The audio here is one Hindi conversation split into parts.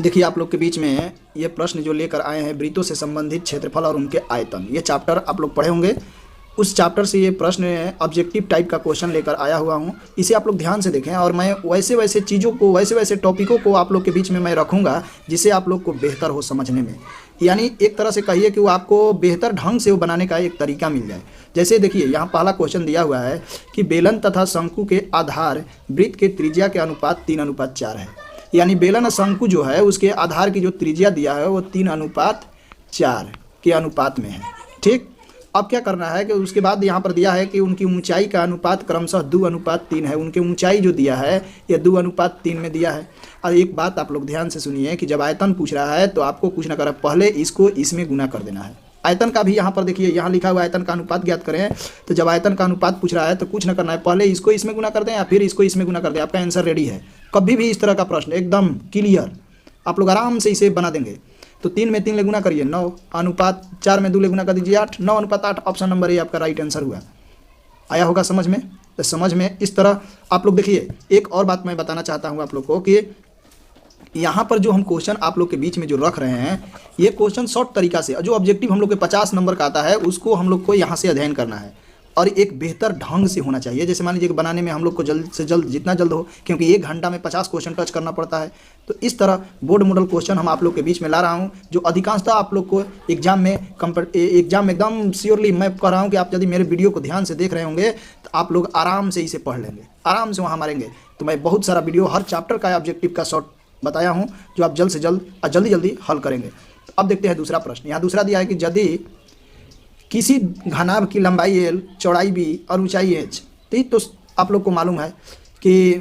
देखिए आप लोग के बीच में ये प्रश्न जो लेकर आए हैं वृत्तों से संबंधित क्षेत्रफल और उनके आयतन, ये चैप्टर आप लोग पढ़े होंगे। उस चैप्टर से ये प्रश्न ऑब्जेक्टिव टाइप का क्वेश्चन लेकर आया हुआ हूँ। इसे आप लोग ध्यान से देखें और मैं वैसे वैसे चीज़ों को, वैसे वैसे टॉपिकों को आप लोग के बीच में मैं रखूँगा जिससे आप लोग को बेहतर हो समझने में। यानी एक तरह से कहिए कि वो आपको बेहतर ढंग से वो बनाने का एक तरीका मिल जाए। जैसे देखिए यहाँ पहला क्वेश्चन दिया हुआ है कि बेलन तथा शंकु के आधार वृत्त के त्रिज्या के अनुपात 3:4 है। यानी बेलन और शंकु जो है उसके आधार की जो त्रिज्या दिया है वो 3:4 के अनुपात में है। ठीक, अब क्या करना है कि उसके बाद यहाँ पर दिया है कि उनकी ऊंचाई का अनुपात क्रमशः 2:3 है। उनकी ऊंचाई जो दिया है ये 2:3 में दिया है। और एक बात आप लोग ध्यान से सुनिए कि जब आयतन पूछ रहा है तो आपको कुछ ना करें, पहले इसको इसमें गुना कर देना है। आयतन का भी यहाँ पर देखिए, यहाँ लिखा हुआ आयतन का अनुपात ज्ञात करें, तो जब आयतन का अनुपात पूछ रहा है तो कुछ ना करना है, पहले इसको इसमें गुना कर दें या फिर इसको इसमें गुना कर दें, आपका आंसर रेडी है। कभी भी इस तरह का प्रश्न एकदम क्लियर आप लोग आराम से इसे बना देंगे। तो 3 में 3 ले गुना करिए 9:4 में 2 ले गुना कर दीजिए 8, 9:8। ऑप्शन नंबर ए आपका राइट आंसर हुआ। आया होगा समझ में? तो समझ में इस तरह आप लोग देखिए। एक और बात मैं बताना चाहता हूँ आप लोग को कि यहाँ पर जो हम क्वेश्चन आप लोग के बीच में जो रख रहे हैं, ये क्वेश्चन शॉर्ट तरीका से, जो ऑब्जेक्टिव हम लोग के 50 नंबर का आता है उसको हम लोग को यहाँ से अध्ययन करना है और एक बेहतर ढंग से होना चाहिए। जैसे मान लीजिए कि बनाने में हम लोग को जल्द से जल्द, जितना जल्द हो, क्योंकि 1 घंटा में 50 क्वेश्चन टच करना पड़ता है। तो इस तरह बोर्ड मॉडल क्वेश्चन हम आप लोग के बीच में ला रहा हूँ, जो अधिकांशतः आप लोग को एग्जाम में एकदम श्योरली मैं कह रहा हूँ कि आप यदि मेरे वीडियो को ध्यान से देख रहे होंगे तो आप लोग आराम से इसे पढ़ लेंगे, आराम से वहाँ मारेंगे। तो मैं बहुत सारा वीडियो हर चैप्टर का ऑब्जेक्टिव का शॉर्ट बताया हूँ जो आप जल्द से जल्द और जल्दी हल करेंगे। तो अब देखते हैं दूसरा प्रश्न। यहाँ दूसरा दिया है कि यदि किसी घनाभ की लंबाई l, चौड़ाई b और ऊंचाई h, तो आप लोग को मालूम है कि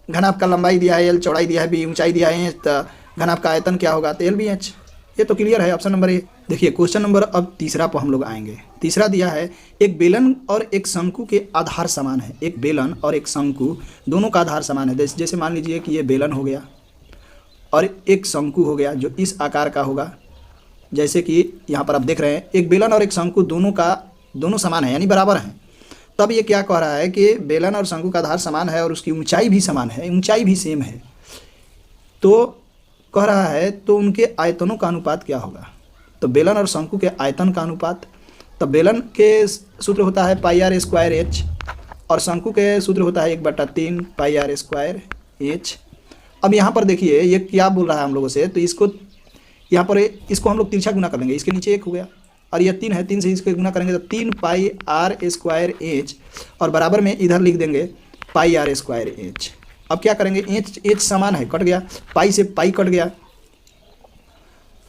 घनाभ का लंबाई दिया है l, चौड़ाई दिया है b, ऊंचाई दिया है h, तो घनाभ का आयतन क्या होगा? तो LBH। ये तो क्लियर है, ऑप्शन नंबर ए। देखिए क्वेश्चन नंबर अब तीसरा पर हम लोग आएंगे। तीसरा दिया है एक बेलन और एक शंकु के आधार समान है। एक बेलन और एक शंकु दोनों का आधार समान है। जैसे मान लीजिए कि ये बेलन हो गया और एक शंकु हो गया जो इस आकार का होगा। जैसे कि यहाँ पर आप देख रहे हैं एक बेलन और एक शंकु दोनों समान है, यानी बराबर हैं। तब ये क्या कह रहा है कि बेलन और शंकु का आधार समान है और उसकी ऊंचाई भी समान है, ऊंचाई भी सेम है। तो कह रहा है तो उनके आयतनों का अनुपात क्या होगा? तो बेलन और शंकु के आयतन का अनुपात, तो बेलन के सूत्र होता है πr² h और शंकु के सूत्र होता है 1/3 πr² h। अब यहाँ पर देखिए ये क्या बोल रहा है हम लोगों से, तो इसको यहाँ पर इसको हम लोग तिरछा गुना कर लेंगे। इसके नीचे 1 हो गया और यह 3 है, 3 से इसको गुना करेंगे तो 3 πr² h और बराबर में इधर लिख देंगे πr² h। अब क्या करेंगे, h समान है, कट गया, पाई से पाई कट गया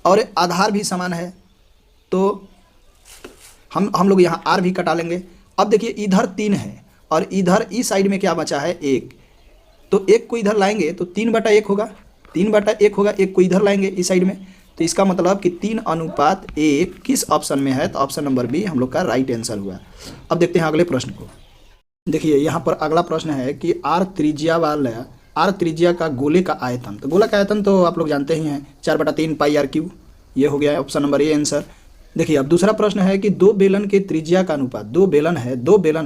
और आधार भी समान है तो हम लोग यहाँ r भी कटा लेंगे। अब देखिए इधर 3 है और इधर इस साइड में क्या बचा है 1, तो 1 को इधर लाएंगे तो 3/1 होगा, 3/1 होगा। 1 को इधर लाएंगे इस साइड में, तो इसका मतलब कि 3:1 किस ऑप्शन में है? तो ऑप्शन नंबर बी हम लोग का राइट आंसर हुआ। अब देखते हैं अगले प्रश्न को। देखिए यहाँ पर अगला प्रश्न है कि r त्रिज्या का गोले का आयतन। तो गोला का आयतन तो आप लोग जानते ही हैं 4/3 πr³। ये हो गया ऑप्शन नंबर ए आंसर। देखिए अब दूसरा प्रश्न है कि 2 बेलन के त्रिज्या का अनुपात, 2 बेलन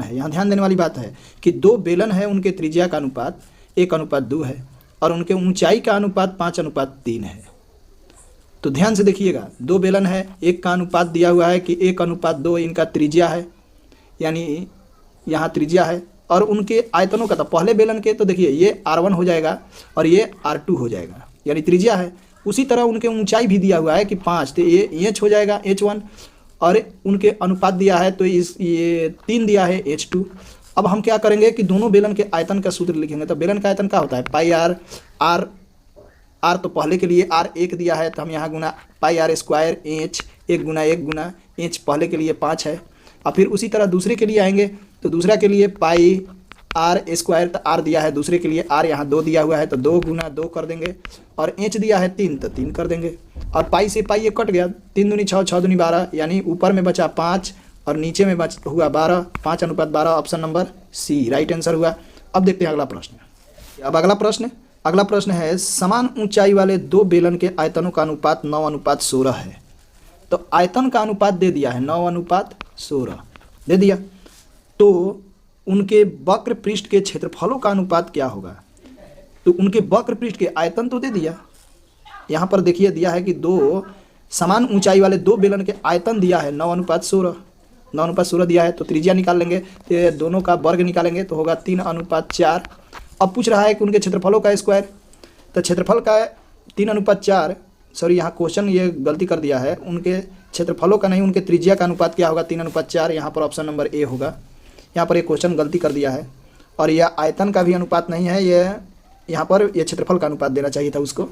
है, यहाँ ध्यान देने वाली बात है कि 2 बेलन है, उनके त्रिज्या का अनुपात 1:2 है और उनके ऊंचाई का अनुपात 5:3 है। तो ध्यान से देखिएगा, 2 बेलन है, एक का अनुपात दिया हुआ है कि 1:2 इनका त्रिज्या है, यानी यहाँ त्रिज्या है और उनके आयतनों का, तो पहले बेलन के तो देखिए ये R1 हो जाएगा और ये R2 हो जाएगा, यानी त्रिज्या है। उसी तरह उनके ऊंचाई भी दिया हुआ है कि 5, तो ये h हो जाएगा H1 और उनके अनुपात दिया है तो ये 3 दिया है H2। अब हम क्या करेंगे कि दोनों बेलन के आयतन का सूत्र लिखेंगे। तो बेलन का आयतन क्या होता है πr, r तो पहले के लिए r 1 दिया है तो हम यहाँ गुना πr² h, 1 गुना 1 गुना h पहले के लिए 5 है। और फिर उसी तरह दूसरे के लिए आएंगे तो दूसरा के लिए πr², तो r दिया है, दूसरे के लिए r यहाँ 2 दिया हुआ है तो 2 गुना 2 कर देंगे और h दिया है 3 तो 3 कर देंगे और पाई से पाई ये कट गया, 3 दूनी 6, 6 दूनी 12, यानी ऊपर में बचा 5 और नीचे में हुआ 12, 5:12। Option number C right answer हुआ। अब देखते हैं अगला प्रश्न। अब अगला प्रश्न है समान ऊंचाई वाले 2 बेलन के आयतनों का अनुपात 9:16 है। तो आयतन का अनुपात दे दिया है 9:16 दे दिया, तो उनके वक्र पृष्ठ के क्षेत्रफलों का अनुपात क्या होगा? तो उनके वक्र पृष्ठ के आयतन तो दे दिया, यहाँ पर देखिए दिया है कि दो समान ऊंचाई वाले दो बेलन के आयतन दिया है 9:16, 9:16 दिया है। तो त्रिज्या निकाल लेंगे, तो ये दोनों का वर्ग निकालेंगे तो होगा 3:4। अब पूछ रहा है कि उनके क्षेत्रफलों का स्क्वायर, तो क्षेत्रफल का 3:4, सॉरी यहाँ क्वेश्चन ये गलती कर दिया है, उनके क्षेत्रफलों का नहीं उनके त्रिज्या का अनुपात क्या होगा 3:4। यहाँ पर ऑप्शन नंबर ए होगा। यहाँ पर ये क्वेश्चन गलती कर दिया है, और यह आयतन का भी अनुपात नहीं है, ये यहाँ पर यह क्षेत्रफल का अनुपात देना चाहिए था उसको।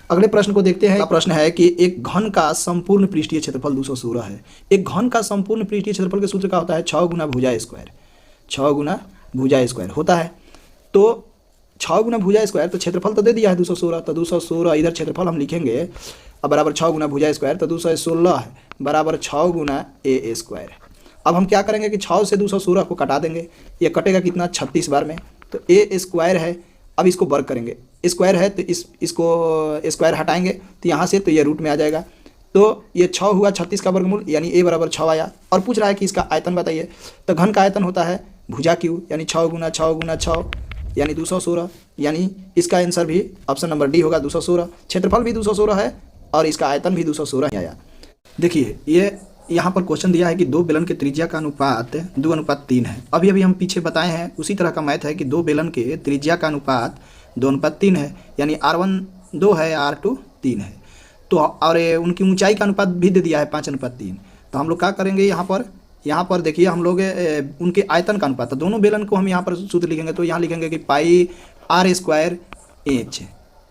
अगले प्रश्न को देखते हैं। प्रश्न है कि एक घन का संपूर्ण पृष्ठीय क्षेत्रफल 216 है। एक घन का संपूर्ण पृष्ठीय क्षेत्रफल के सूत्र का होता है 6 गुना भुजा स्क्वायर, 6 गुना भुजा स्क्वायर होता है। तो 6 गुना भुजा स्क्वायर, तो क्षेत्रफल तो दे दिया है 216, तो 216 इधर क्षेत्रफल हम लिखेंगे अब बराबर 6 गुना भुजा स्क्वायर, तो 216 है बराबर 6 गुना ए स्क्वायर। अब हम क्या करेंगे कि 6 से 216 को कटा देंगे, ये कटेगा कितना 36 बार में, तो ए स्क्वायर है। अब इसको वर्ग करेंगे, स्क्वायर है तो इसको स्क्वायर हटाएंगे तो यहाँ से तो ये रूट में आ जाएगा, तो ये 6 हुआ 36 का वर्गमूल, यानी ए बराबर 6 आया। और पूछ रहा है कि इसका आयतन बताइए, तो घन का आयतन होता है भुजा क्यू, यानी 6 गुना 6 गुना 6 यानी 216, यानी इसका आंसर भी ऑप्शन नंबर डी होगा 216। क्षेत्रफल भी 216 है और इसका आयतन भी 216 आया। देखिए ये यहाँ पर क्वेश्चन दिया है कि दो बेलन के त्रिज्या का अनुपात 2:3 है। अभी अभी हम पीछे बताए हैं उसी तरह का मैथ है कि दो बेलन के त्रिज्या का अनुपात 2:3 है, यानी R1 2 है, R2 3 है। तो और उनकी ऊंचाई का अनुपात भी दे दिया है 5:3। तो हम लोग क्या करेंगे यहाँ पर देखिए हम लोग उनके आयतन का अनुपात, तो दोनों बेलन को हम यहाँ पर सूत्र लिखेंगे, तो यहाँ लिखेंगे कि पाई R square H,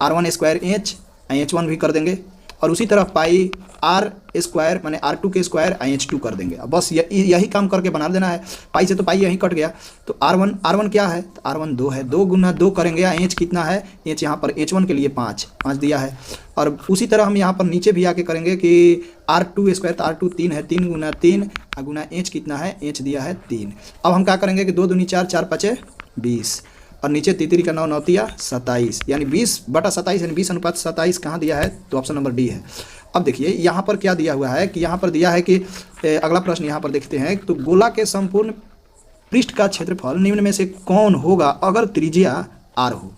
R1 square H, H1 भी कर देंगे, और उसी तरह पाई आर स्क्वायर माने R2 के स्क्वायर H2 कर देंगे। अब बस यही काम करके बना देना है। पाई से तो पाई यहीं कट गया, तो R1 क्या है, तो R1 2 है, 2 गुना 2 करेंगे, H कितना है, H यहाँ पर H1 के लिए 5 दिया है। और उसी तरह हम यहाँ पर नीचे भी आके करेंगे कि R2 स्क्वायर, तो R2 3 है, 3 गुना 3 गुना H कितना है, H दिया है 3। अब हम क्या करेंगे कि 2 दूनी 4, 4 5 20, और नीचे तितरी का 9 9 27, यानी 20/27 यानी 20:27 कहाँ दिया है, तो ऑप्शन नंबर डी है। अब देखिए यहाँ पर क्या दिया हुआ है कि यहाँ पर दिया है कि अगला प्रश्न यहाँ पर देखते हैं, तो गोला के संपूर्ण पृष्ठ का क्षेत्रफल निम्न में से कौन होगा अगर त्रिज्या r हो।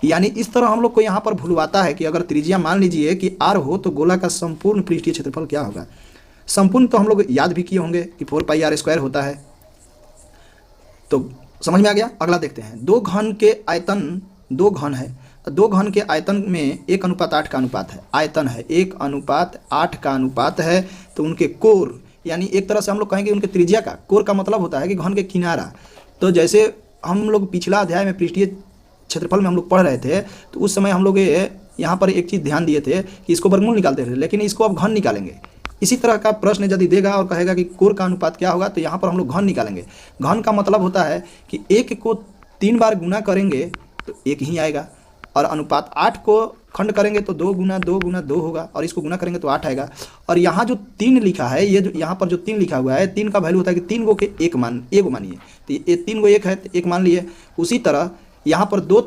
यानी इस तरह हम लोग को यहाँ पर भूलवाता है कि अगर त्रिज्या मान लीजिए कि r हो तो गोला का संपूर्ण पृष्ठीय क्षेत्रफल क्या होगा। संपूर्ण तो हम लोग याद भी किए होंगे कि 4πr² होता है, तो समझ में आ गया। अगला देखते हैं, दो घन के आयतन, दो घन है, दो घन के आयतन में 1:8 का अनुपात है, आयतन है 1:8 का अनुपात है। तो उनके कोर, यानी एक तरह से हम लोग कहेंगे उनके त्रिज्या का, कोर का मतलब होता है कि घन के किनारा। तो जैसे हम लोग पिछला अध्याय में पृष्ठीय क्षेत्रफल में हम लोग पढ़ रहे थे, तो उस समय हम लोग यहाँ पर एक चीज़ ध्यान दिए थे कि इसको वर्गमूल निकालते थे, लेकिन इसको अब घन निकालेंगे। इसी तरह का प्रश्न यदि देगा और कहेगा कि कोर का अनुपात क्या होगा, तो यहाँ पर हम लोग घन निकालेंगे। घन का मतलब होता है कि 1 को 3 बार गुना करेंगे तो 1 ही आएगा, और अनुपात 8 को खंड करेंगे तो 2 गुना 2 गुना 2 होगा, और इसको गुना करेंगे तो 8 आएगा। और यहाँ जो 3 लिखा है, ये जो यहाँ पर जो 3 लिखा हुआ है, 3 का वैल्यू होता है कि 3 गो के 1 मानिए, तो ये 3 गो 1 है तो 1 मान लिए। उसी तरह यहाँ पर 2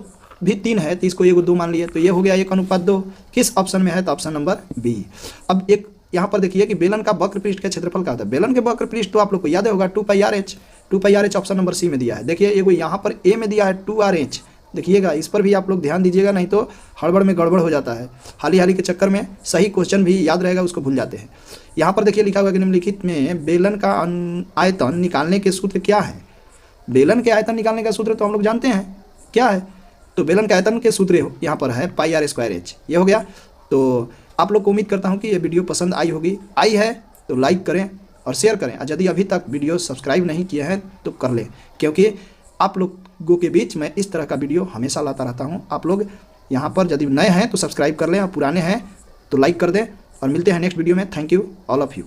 भी 3 है तो इसको 1 2 मान लिए, तो ये हो गया 1:2। किस ऑप्शन में है, तो ऑप्शन नंबर बी। अब एक यहाँ पर देखिए कि बेलन का वक्र पृष्ठ का क्षेत्रफल क्या होता है। बेलन के वक्र पृष्ठ तो आप लोग को याद होगा 2πrh ऑप्शन नंबर सी में दिया है। देखिए एगो यहाँ पर ए में दिया है 2rh, देखिएगा इस पर भी आप लोग ध्यान दीजिएगा, नहीं तो हड़बड़ में गड़बड़ हो जाता है। हाली के चक्कर में सही क्वेश्चन भी याद रहेगा उसको भूल जाते हैं। यहाँ पर देखिए लिखा हुआ कि निम्नलिखित में बेलन का आयतन निकालने के सूत्र क्या है। बेलन के आयतन निकालने का सूत्र तो हम लोग जानते हैं क्या है, तो बेलन के आयतन के सूत्र यहाँ पर है πr²h, ये हो गया। तो आप लोग को उम्मीद करता हूँ कि ये वीडियो पसंद आई है तो लाइक करें और शेयर करें, और यदि अभी तक वीडियो सब्सक्राइब नहीं किए हैं तो कर लें, क्योंकि आप लोगों के बीच मैं इस तरह का वीडियो हमेशा लाता रहता हूँ। आप लोग यहाँ पर यदि नए हैं तो सब्सक्राइब कर लें, और पुराने हैं तो लाइक कर दें, और मिलते हैं नेक्स्ट वीडियो में। Thank you all of you.